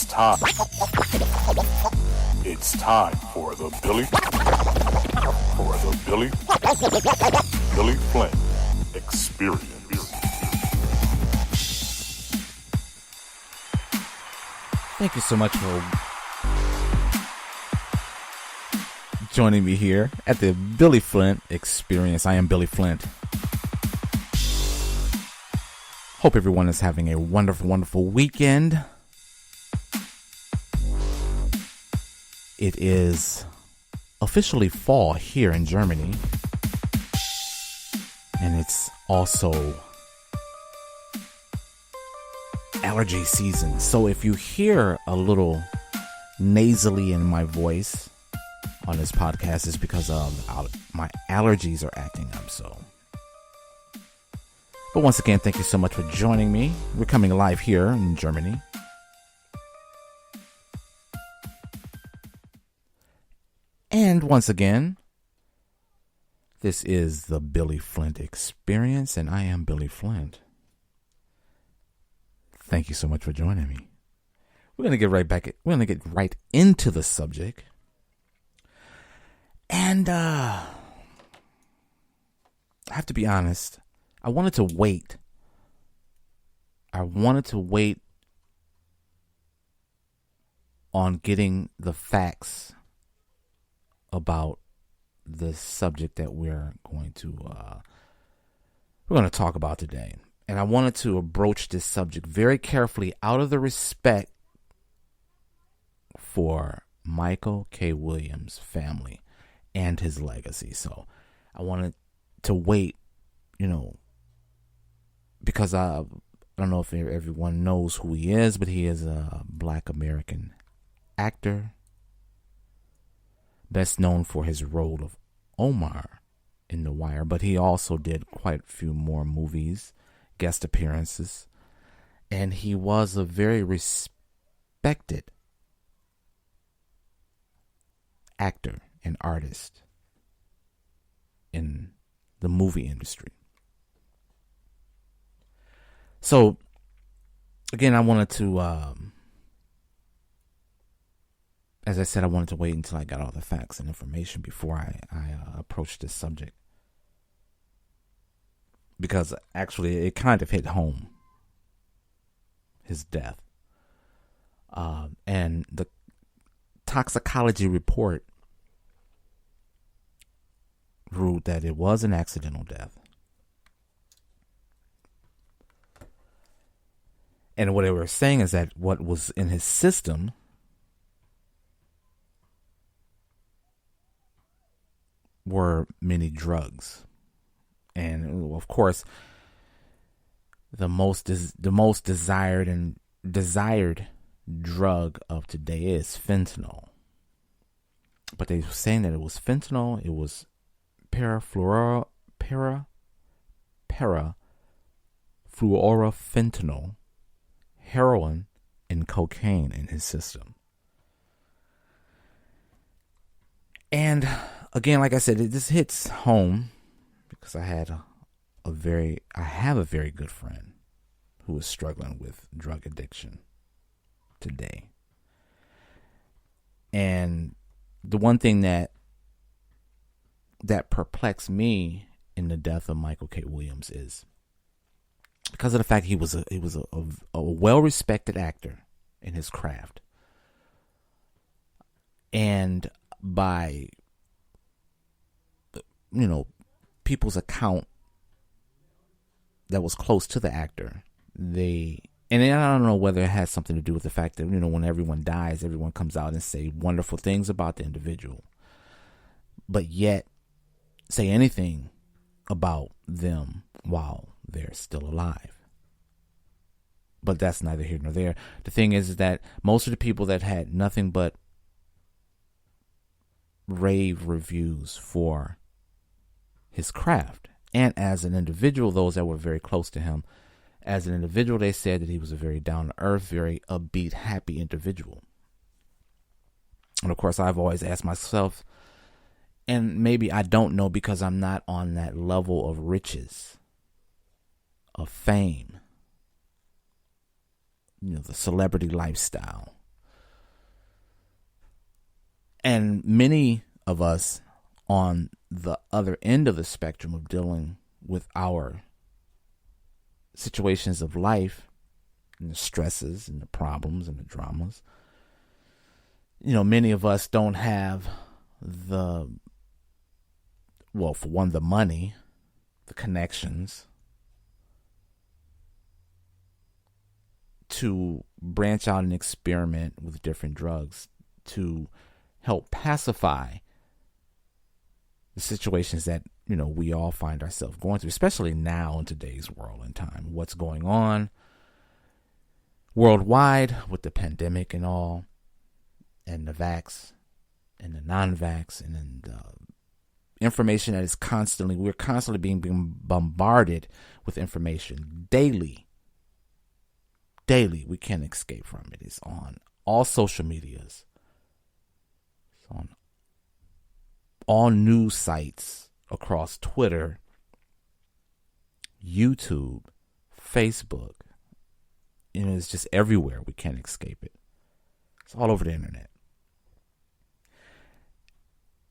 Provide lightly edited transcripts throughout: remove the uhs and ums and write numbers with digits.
It's time. It's time for the Billy Flint Experience. Thank you so much for joining me here at the Billy Flint Experience. I am Billy Flint. Hope everyone is having a wonderful, wonderful weekend. It is officially fall here in Germany. And it's also allergy season. So if you hear a little nasally in my voice on this podcast, it's because my allergies are acting up. So, but once again, thank you so much for joining me. We're coming live here in Germany. And once again, this is the Billy Flint Experience, and I am Billy Flint. Thank you so much for joining me. We're going to get right into the subject. And I have to be honest, I wanted to wait on getting the facts about the subject that we're going to talk about today. And I wanted to broach this subject very carefully out of the respect for Michael K. Williams' family and his legacy. So I wanted to wait, because I don't know if everyone knows who he is, but he is a Black American actor, best known for his role of Omar in The Wire, but he also did quite a few more movies, guest appearances, and he was a very respected actor and artist in the movie industry. So, again, I wanted to, as I said, I wanted to wait until I got all the facts and information before I approached this subject. Because actually, it kind of hit home, his death. And the toxicology report ruled that it was an accidental death. And what they were saying is that what was in his system were many drugs. And of course, the most desired drug of today is fentanyl. But they were saying that it was fentanyl, it was parafluorofentanyl, heroin, and cocaine in his system. And again, like I said, this hits home because I have a very good friend who is struggling with drug addiction today. And the one thing that perplexed me in the death of Michael K. Williams is because of the fact he was a well-respected actor in his craft. And by people's account that was close to the actor, and I don't know whether it has something to do with the fact that, when everyone dies, everyone comes out and say wonderful things about the individual, but yet say anything about them while they're still alive. But that's neither here nor there. The thing is that most of the people that had nothing but rave reviews for his craft, and as an individual, those that were very close to him, as an individual, they said that he was a very down-to-earth, very upbeat, happy individual. And of course, I've always asked myself, and maybe I don't know because I'm not on that level of riches, of fame, the celebrity lifestyle, And many of us on the other end of the spectrum of dealing with our situations of life and the stresses and the problems and the dramas, many of us don't have for one, the money, the connections to branch out and experiment with different drugs to help pacify the situations that, we all find ourselves going through, especially now in today's world and time. What's going on worldwide with the pandemic and all, and the vax and the non-vax, and then the information that is we're constantly being bombarded with information daily. We can't escape from it. It's on all social medias. It's on all news sites across Twitter, YouTube, Facebook. It's just everywhere. We can't escape it. It's all over the internet.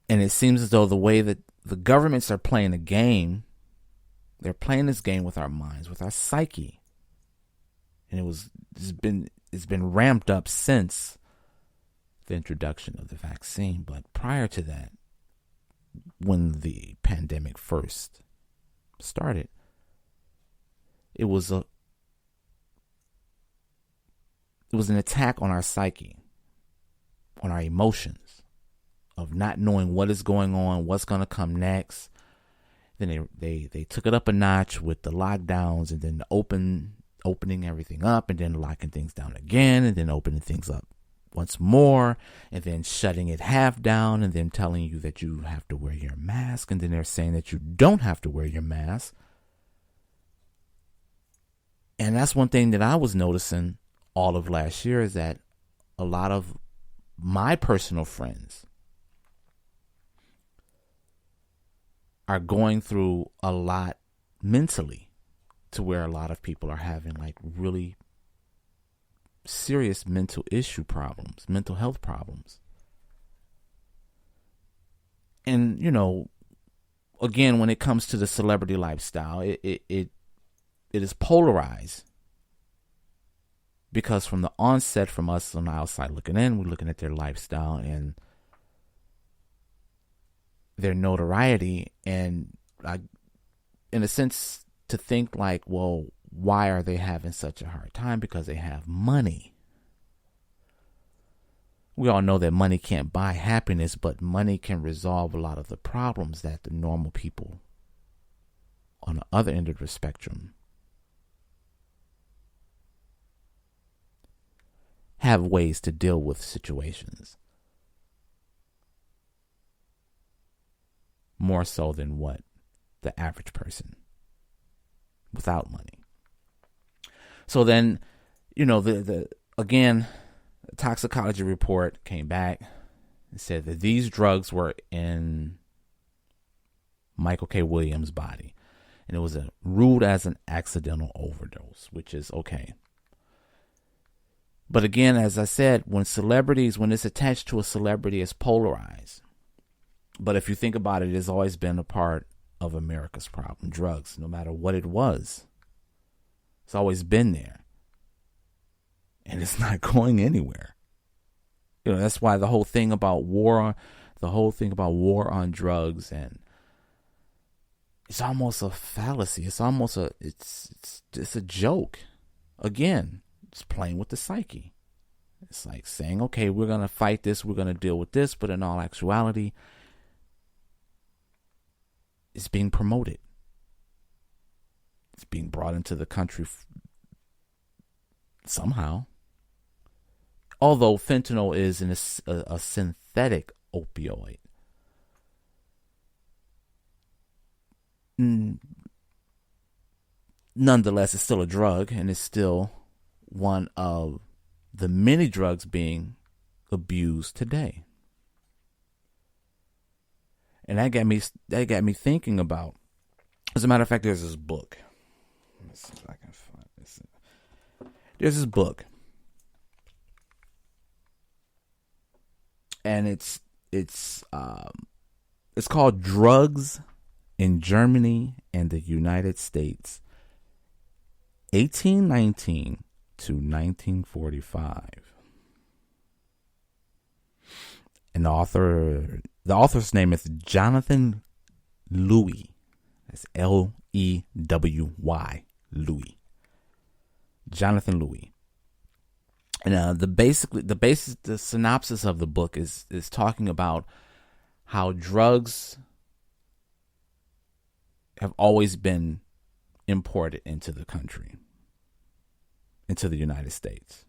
And it seems as though the way that the governments are playing the game, they're playing this game with our minds, with our psyche. And it's been ramped up since the introduction of the vaccine. But prior to that, when the pandemic first started, it was an attack on our psyche, on our emotions, of not knowing what is going on, what's going to come next. Then they took it up a notch with the lockdowns, and then the opening everything up, and then locking things down again, and then opening things up once more, and then shutting it half down, and then telling you that you have to wear your mask, and then they're saying that you don't have to wear your mask. And that's one thing that I was noticing all of last year, is that a lot of my personal friends are going through a lot mentally, to where a lot of people are having like really serious mental health problems. And, again, when it comes to the celebrity lifestyle, it is polarized, because from the onset, from us on the outside looking in, we're looking at their lifestyle and their notoriety, and in a sense, to think like, well, why are they having such a hard time? Because they have money. We all know that money can't buy happiness, but money can resolve a lot of the problems that the normal people on the other end of the spectrum have ways to deal with situations. More so than what the average person without money. So then, the toxicology report came back and said that these drugs were in Michael K. Williams' body, and it was ruled as an accidental overdose, which is okay. But again, as I said, when it's attached to a celebrity, it's polarized. But if you think about it, it's always been a part of America's problem. Drugs, no matter what it was, it's always been there. And it's not going anywhere. That's why the whole thing about war on drugs, and it's almost a fallacy. It's almost it's a joke. Again, it's playing with the psyche. It's like saying, okay, we're going to fight this, we're going to deal with this, but in all actuality, it's being promoted. It's being brought into the country somehow. Although fentanyl is a synthetic opioid, nonetheless, it's still a drug, and it's still one of the many drugs being abused today. And that got me thinking about, as a matter of fact, there's this book. Let's see if I can find this. There's this book. And it's called Drugs in Germany and the United States, 1819 to 1945. And the author's name is Jonathan Louis. That's Lewey. Louis. Jonathan Louis. And the synopsis of the book is talking about how drugs have always been imported into the country, into the United States.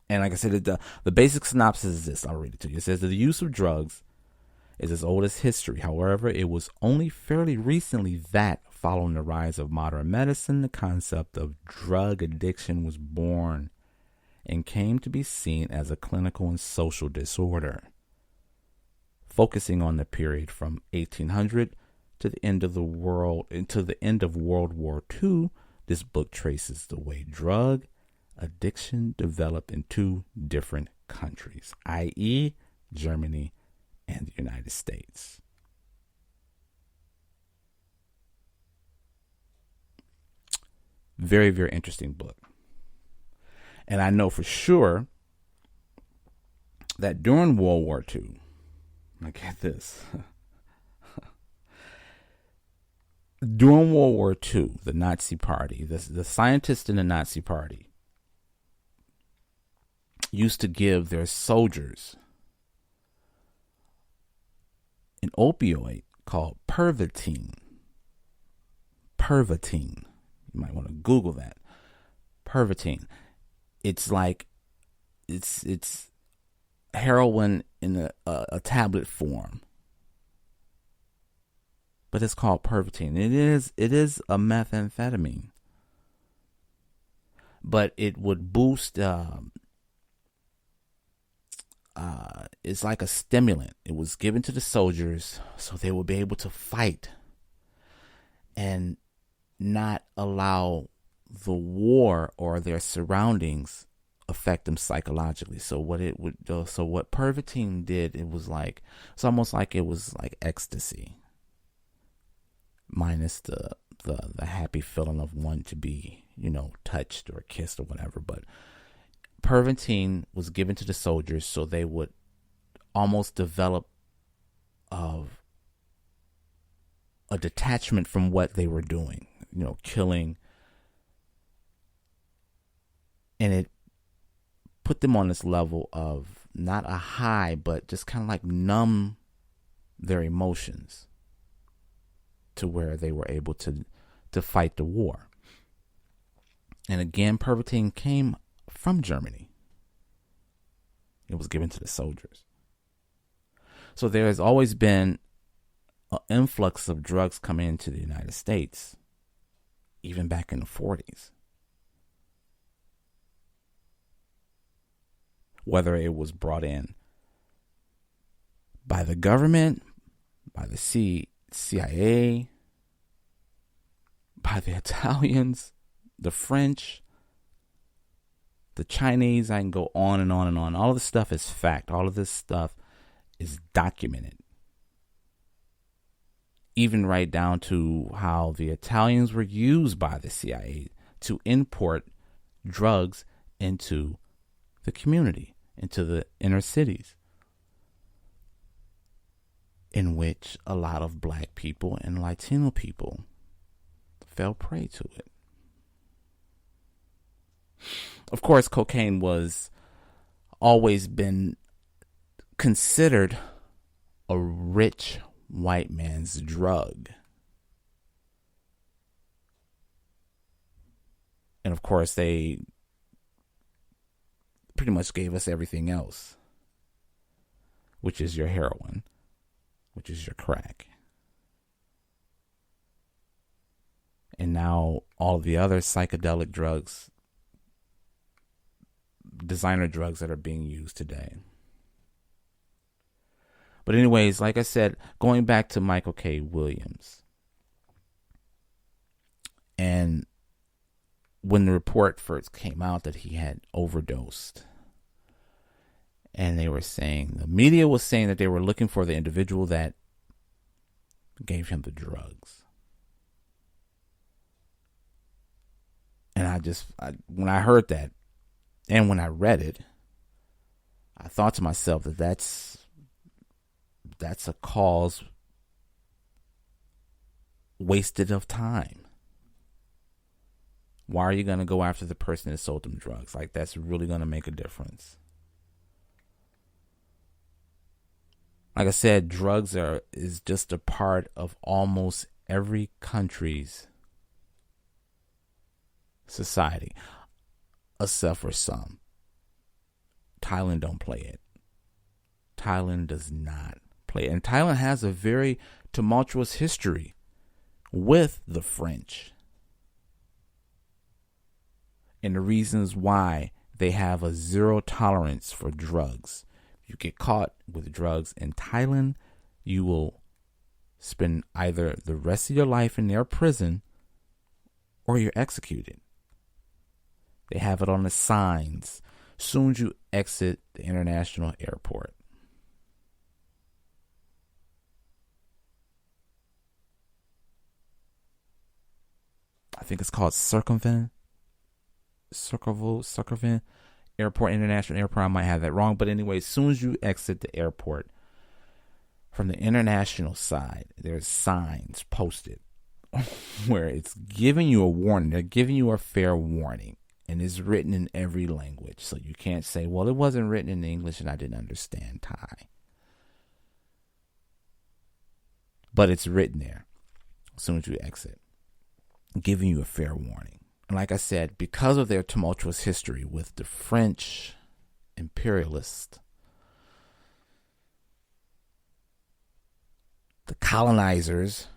And like I said, the basic synopsis is this. I'll read it to you. It says that the use of drugs is as old as history. However, it was only fairly recently that, following the rise of modern medicine, the concept of drug addiction was born and came to be seen as a clinical and social disorder. Focusing on the period from 1800 to the end of World War II, this book traces the way drug addiction developed in two different countries, i.e., Germany and the United States. Very, very interesting book. And I know for sure that during World War II, look at this. During World War II, the Nazi Party, the scientists in the Nazi Party used to give their soldiers an opioid called Pervitin. Pervitin. You might want to Google that. Pervitin. It's like it's heroin in a tablet form, but it's called Pervitin. It is a methamphetamine, but it would boost. It's like a stimulant. It was given to the soldiers so they would be able to fight and not allow the war or their surroundings affect them psychologically. So what Pervitin did, it's almost like it was like ecstasy, minus the happy feeling of wanting to be, touched or kissed or whatever. But Pervitin was given to the soldiers so they would almost develop a detachment from what they were doing, killing. And it put them on this level of not a high, but just kind of like numb their emotions to where they were able to fight the war. And again, Pervitin came from Germany. It was given to the soldiers. So there has always been an influx of drugs coming into the United States, even back in the 40s. Whether it was brought in by the government, by the CIA, by the Italians, the French, the Chinese, I can go on and on and on. All of this stuff is fact. All of this stuff is documented. Even right down to how the Italians were used by the CIA to import drugs into the community, into the inner cities, in which a lot of black people and Latino people fell prey to it. Of course, cocaine was always been considered a rich white man's drug. And of course, they pretty much gave us everything else, which is your heroin, which is your crack. And now all the other psychedelic drugs, designer drugs that are being used today. But anyways, like I said, going back to Michael K. Williams, and when the report first came out that he had overdosed, And they were saying, the media was saying that they were looking for the individual that gave him the drugs. And when I heard that, and when I read it, I thought to myself that that's a cause wasted of time. Why are you going to go after the person that sold them drugs? Like, that's really going to make a difference. Like I said, drugs is just a part of almost every country's society, except for some. Thailand don't play it. Thailand does not play it. And Thailand has a very tumultuous history with the French. And the reasons why they have a zero tolerance for drugs. If you get caught with drugs in Thailand, you will spend either the rest of your life in their prison or you're executed. They have it on the signs soon as you exit the international airport. I think it's called circumvent airport, international airport. I might have that wrong, but anyway, as soon as you exit the airport from the international side, there's signs posted where it's giving you a warning. They're giving you a fair warning, and it's written in every language. So you can't say, well, it wasn't written in English and I didn't understand Thai. But it's written there as soon as you exit, giving you a fair warning. And like I said, because of their tumultuous history with the French imperialists, the colonizers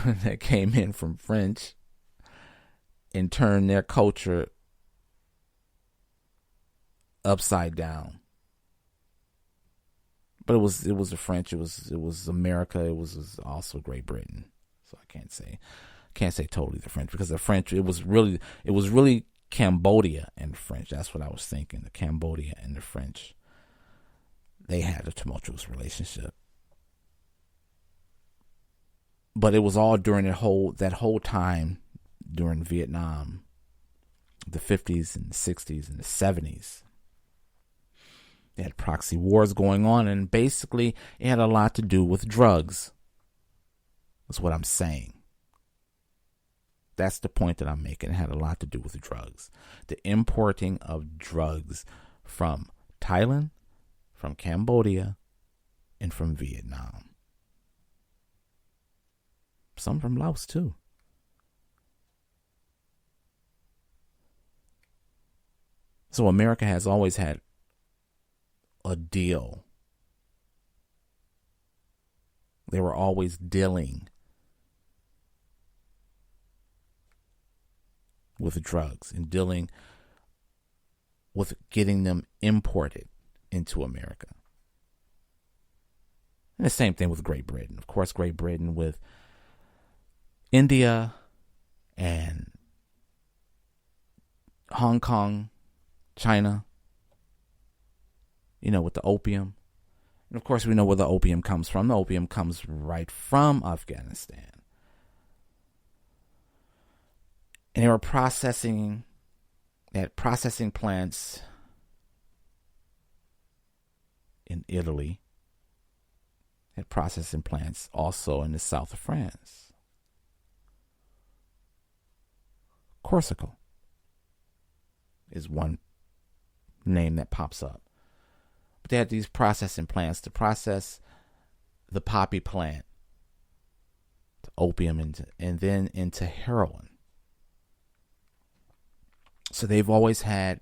that came in from French and turned their culture upside down. But it was the French, it was America, it was also Great Britain. So I can't say totally the French, because the French, it was really Cambodia and the French. That's what I was thinking. The Cambodia and the French, they had a tumultuous relationship. But it was all during that whole time during Vietnam, the 50s and the 60s and the 70s. They had proxy wars going on, and basically it had a lot to do with drugs. That's what I'm saying. That's the point that I'm making. It had a lot to do with drugs. The importing of drugs from Thailand, from Cambodia, and from Vietnam. Some from Laos too. So America has always had a deal. They were always dealing with drugs and dealing with getting them imported into America. And the same thing with Great Britain. Of course, Great Britain with India and Hong Kong, China, with the opium. And of course, we know where the opium comes from. The opium comes right from Afghanistan. And they had processing plants in Italy. They had processing plants also in the south of France. Corsica is one name that pops up. But they had these processing plants to process the poppy plant, to opium, and then into heroin. So they've always had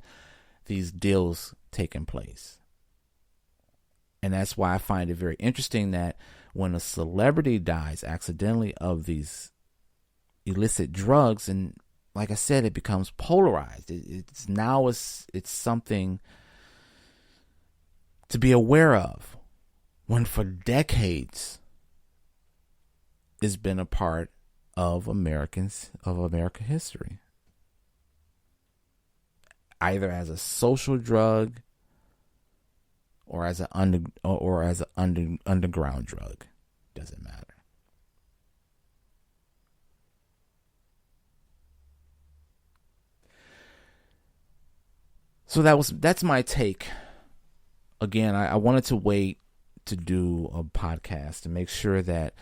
these deals taking place. And that's why I find it very interesting that when a celebrity dies accidentally of these illicit drugs, and like I said, it becomes polarized. It's something to be aware of, when for decades it's been a part of American history. Either as a social drug or as an underground drug. Doesn't matter. So that's my take. Again, I wanted to wait to do a podcast to make sure that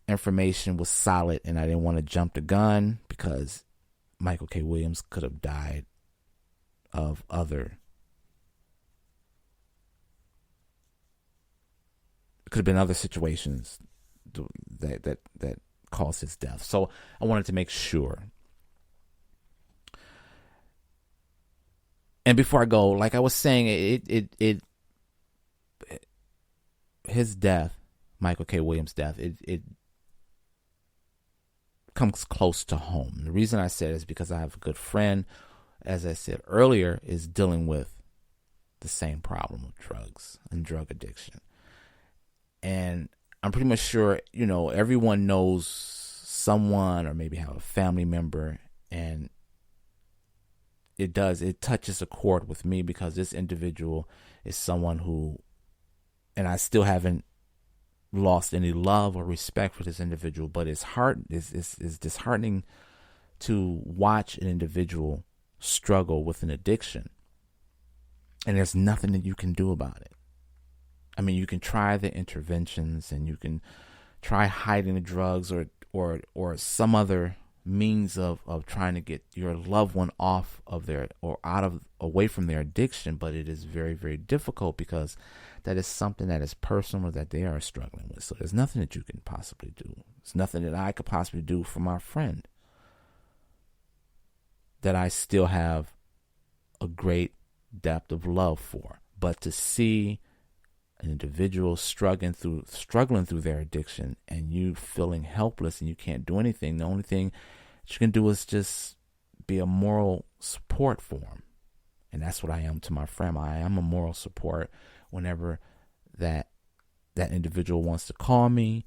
information was solid, and I didn't want to jump the gun because Michael K. Williams could have died of other. It could have been other situations that caused his death. So I wanted to make sure. And before I go, like I was saying, his death, Michael K. Williams' death, it comes close to home. The reason I said it is because I have a good friend, as I said earlier, is dealing with the same problem of drugs and drug addiction. And I'm pretty much sure, everyone knows someone or maybe have a family member, and it touches a chord with me because this individual is someone who, and I still haven't lost any love or respect for this individual, but it's disheartening to watch an individual struggle with an addiction, and there's nothing that you can do about it. I mean, you can try the interventions, and you can try hiding the drugs or some other means of trying to get your loved one off of their or away from their addiction, but it is very, very difficult because that is something that is personal that they are struggling with. So there's nothing that you can possibly do. There's nothing that I could possibly do for my friend that I still have a great depth of love for. But to see an individual struggling through their addiction, and you feeling helpless and you can't do anything, the only thing that you can do is just be a moral support for them. And that's what I am to my friend. I am a moral support. Whenever that individual wants to call me,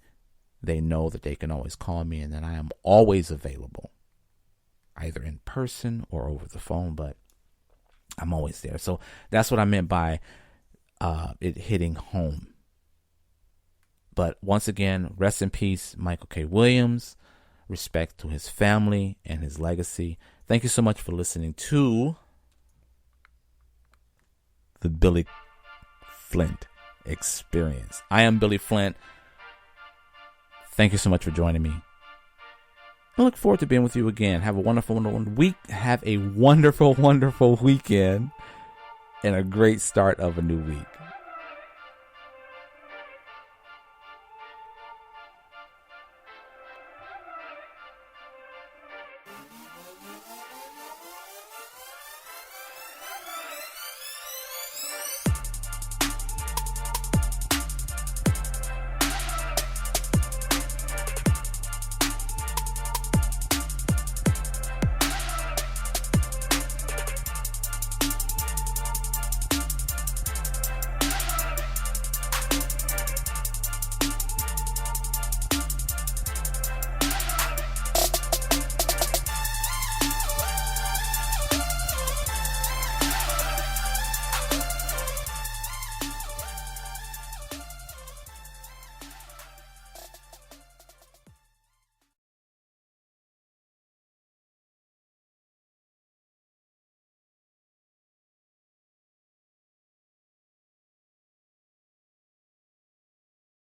they know that they can always call me, and that I am always available, either in person or over the phone, but I'm always there. So that's what I meant by it hitting home. But once again, rest in peace, Michael K. Williams. Respect to his family and his legacy. Thank you so much for listening to the Billy Flint Experience. I am Billy Flint. Thank you so much for joining me. I look forward to being with you again. Have a wonderful, wonderful week. Have a wonderful, wonderful weekend. And a great start of a new week.